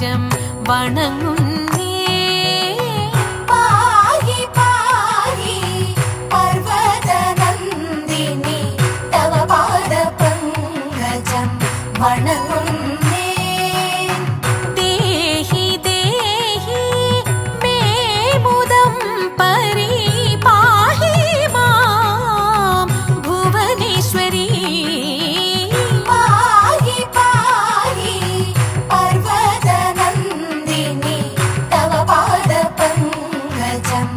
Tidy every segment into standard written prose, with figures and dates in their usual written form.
പങ്കജം വണങ്ങുന്നേ. പാഹി പാഹി പർവതനന്ദിനി തവ പാദ പങ്കജം വണങ്ങുന്നേ. ദേഹി ദേഹി മേ മുദം പരിപാഹി മാം ഭുവനേശ്വരി. പാഹി പാഹി പർവതനന്ദിനി തവ പാദ പങ്കജം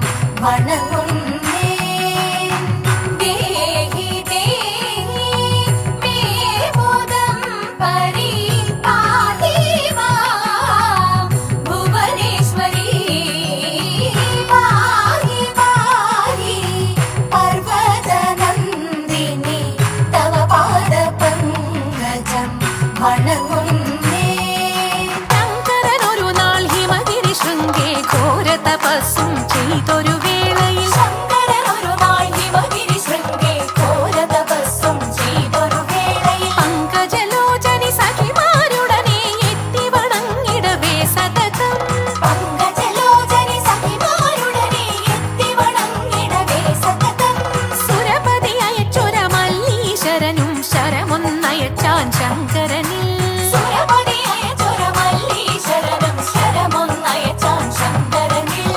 വണങ്ങുന്നേ. ദേഹി ദേഹി മേ മുദം പരിപാഹി മാം ഭുവനേശ്വരി. പാഹി പാഹി പർവതനന്ദിനി തവ പാദ പങ്കജം വണങ്ങുന്നേ. ശങ്കരനൊരു നാൾ ഹിമഗിരി ശൃംഗേ ഘോര തപസ്സും ചെയ്തൊരു വേളയിൽ ശങ്കരനൊരു നാൾ ഹിമഗിരി ശൃംഗേ ഘോര തപസ്സും ചെയ്തൊരു വേളയിൽ പങ്കജലോചനി സഖിമാരുടനെ എത്തി വണങ്ങിടവേ സതതം. പങ്കജലോചനി സഖിമാരുടനെ എത്തി വണങ്ങിടവേ സതതം. സുരപതി അയച്ചൊര മല്ലീശ്വരനും ശരമൊന്നയച്ചാൻ ശങ്കരനിൽ. സുരപതി അയച്ചൊര മല്ലീശ്വരനും ശരമൊന്നയച്ചാൻ ശങ്കരനിൽ.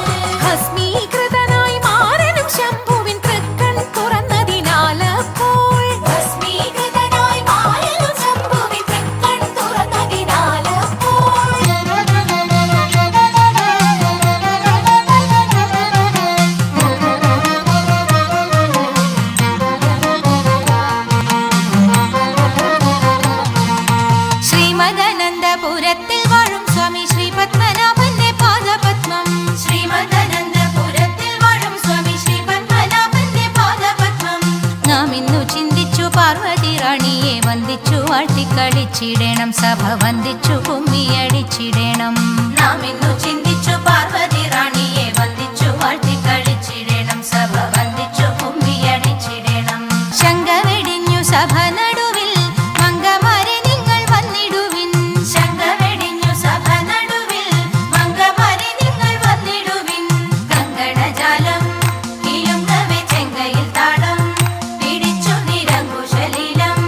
ഭസ്മീകൃതനായി മാറനും ശംഭുവിൻ തൃക്കൺ തുറന്നതിനാലപ്പോൾ ഭസ്മീകൃതനായി മാറനും ശംഭുവിൻ തൃക്കൺ തുറന്നതിനാലപ്പോൾ ശ്രീമദനന്തപുരത്തിൽ വാഴും സ്വാമി ശ്രീ പത്മനാഭന്റെ പാദപത്മം. ശ്രീമദനന്തപുരത്തിൽ വാഴും സ്വാമി ശ്രീ പത്മനാഭന്റെ പാദപത്മം നാം ഇന്നു ചിന്തിച്ചു പാർവതി റാണിയെ വന്ദിച്ചു വാഴ്ത്തിക്കളിച്ചിടണം. സഭ വന്ദിച്ചു കുമ്മിയടിച്ചിടണം. നാം ഇന്നു ചിന്തിച്ചു പാർവതി റാണിയെ വന്ദിച്ചു വാഴ്ത്തിക്കളിച്ചിടണം. സഭ വന്ദിച്ചു കുമ്മിയടിച്ചിടണം. ശങ്ക വെടിഞ്ഞു സഭ നടുവിൽ മംഗമാരെ നിങ്ങൾ വന്നിടുവിൻ. ശങ്ക വെടിഞ്ഞു സഭ നടുവിൽ മംഗമാരെ നിങ്ങൾ വന്നിടുവിൻ. കങ്കണജാലം കിലുങ്ങവെ ചെങ്കയിൽ താളം പിടിച്ചു നിരങ്കുശലീലം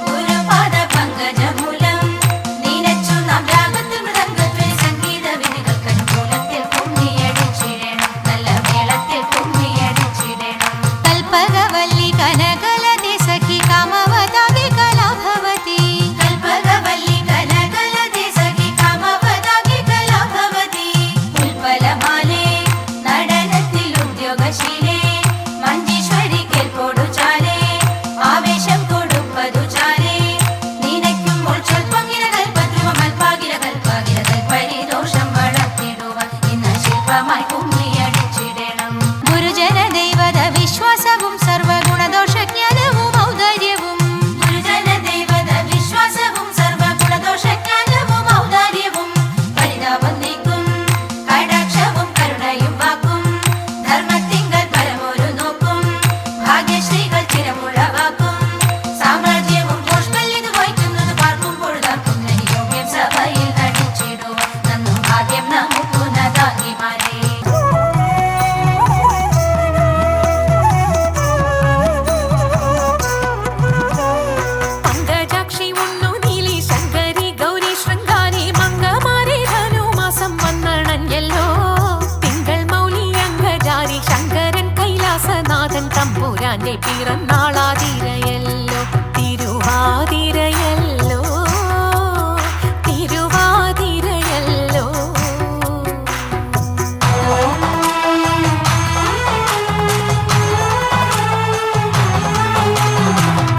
ഗുരുപാദ പങ്കജമൂലം നീനച്ചു നാം രാഗത്തിൽ മൃദംഗധ്വനി സംഗീത വിധികൾക്കനുകൂലത്തിൽ കുമ്മിയടിച്ചിടണം. നല്ല മേളത്തിൽ കുമ്മിയടിച്ചിടണം. കൽപ്പകവല്ലി കനകലതി സഖി കാമവതാകെ കലാഭവതി. കൽപ്പകവല്ലി കനകലതി സഖി കാമവതാകെ കലാഭവതി. ഉൽപ്പലമാലേ നടനത്തിൽ ഉദ്യോഗശീലേ മഞ്ജീശ്വരി കേൾപ്പോടു ചാലേ ആവേശം കൊടുപ്പതു ചാലേ നിനക്കും ഉൾച്ചൊൽപ്പങ്ങിര കൽപ്പദ്രുവ മൽപ്പാകിര കൽപ്പാകിര കൽപ്പരിദോഷം വളർത്തിടുവാൻ ഇന്ന് ശില്പമായി കുമ്മിയടിച്ചിടണം. ഗുരുജന ദൈവത വിശ്വാസവും സർവഗുണദോഷജ്ഞാനവും ഔദാര്യവും ഗുരുജന ദൈവത വിശ്വാസവും സർവഗുണദോഷജ്ഞാനവും ഔദാര്യവും പരിതാപം നീക്കും കടാക്ഷവും കരുണയും വാക്കും ധർമ്മത്തിങ്കൽ പരമൊരു നോക്കും ഭാഗ്യശ്രീകൾ ചിരമുഴവാക്കും സാമ്രാജ്യവും പോഷ്മല്യത് വഹിക്കുന്നത് പാർക്കുമ്പോൾ തർക്കും യോഗ്യം സഭയിൽ നടിച്ചിടുവാൻ നന്നു ഭാഗ്യം നമുക്കു നദാങ്ങിമാരേ. പങ്കജാക്ഷി ഉണ്ണു നീലി ശങ്കരി ഗൗരി ശൃംഗാരി മംഗമാരെ ധനുമാസം വന്നണഞ്ഞല്ലോ. തിങ്കൾ മൗലി അംഗജാരി ശങ്കരൻ കൈലാസനാഥൻ തമ്പുരാന്റെ പിറന്നാളാതിരയല്ലോ. തിരുവാതിരയല്ലോ തിരുവാതിരയല്ലോ.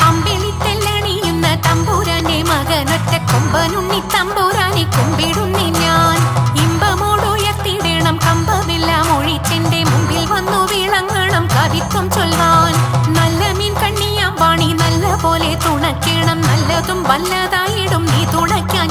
അമ്പിളിത്തെല്ലണിയുന്ന തമ്പുരാന്റെ മകനൊറ്റ കൊമ്പനുണ്ണി തമ്പുരാനെ കുമ്പിടുന്നി ഞാൻ. ഇമ്പമോടുയർത്തിടണം കമ്പമില്ല മൊഴിച്ചെന്റെ മുമ്പിൽ വന്നു വിളങ്ങണം കവിത്വം ചൊൽവാൻ. നല്ല മീൻ കണ്ണിയാം വാണി നല്ല പോലെ തുണയ്ക്കണം. നല്ലതും വല്ലതായിടും നീ തുണയ്ക്കാൻ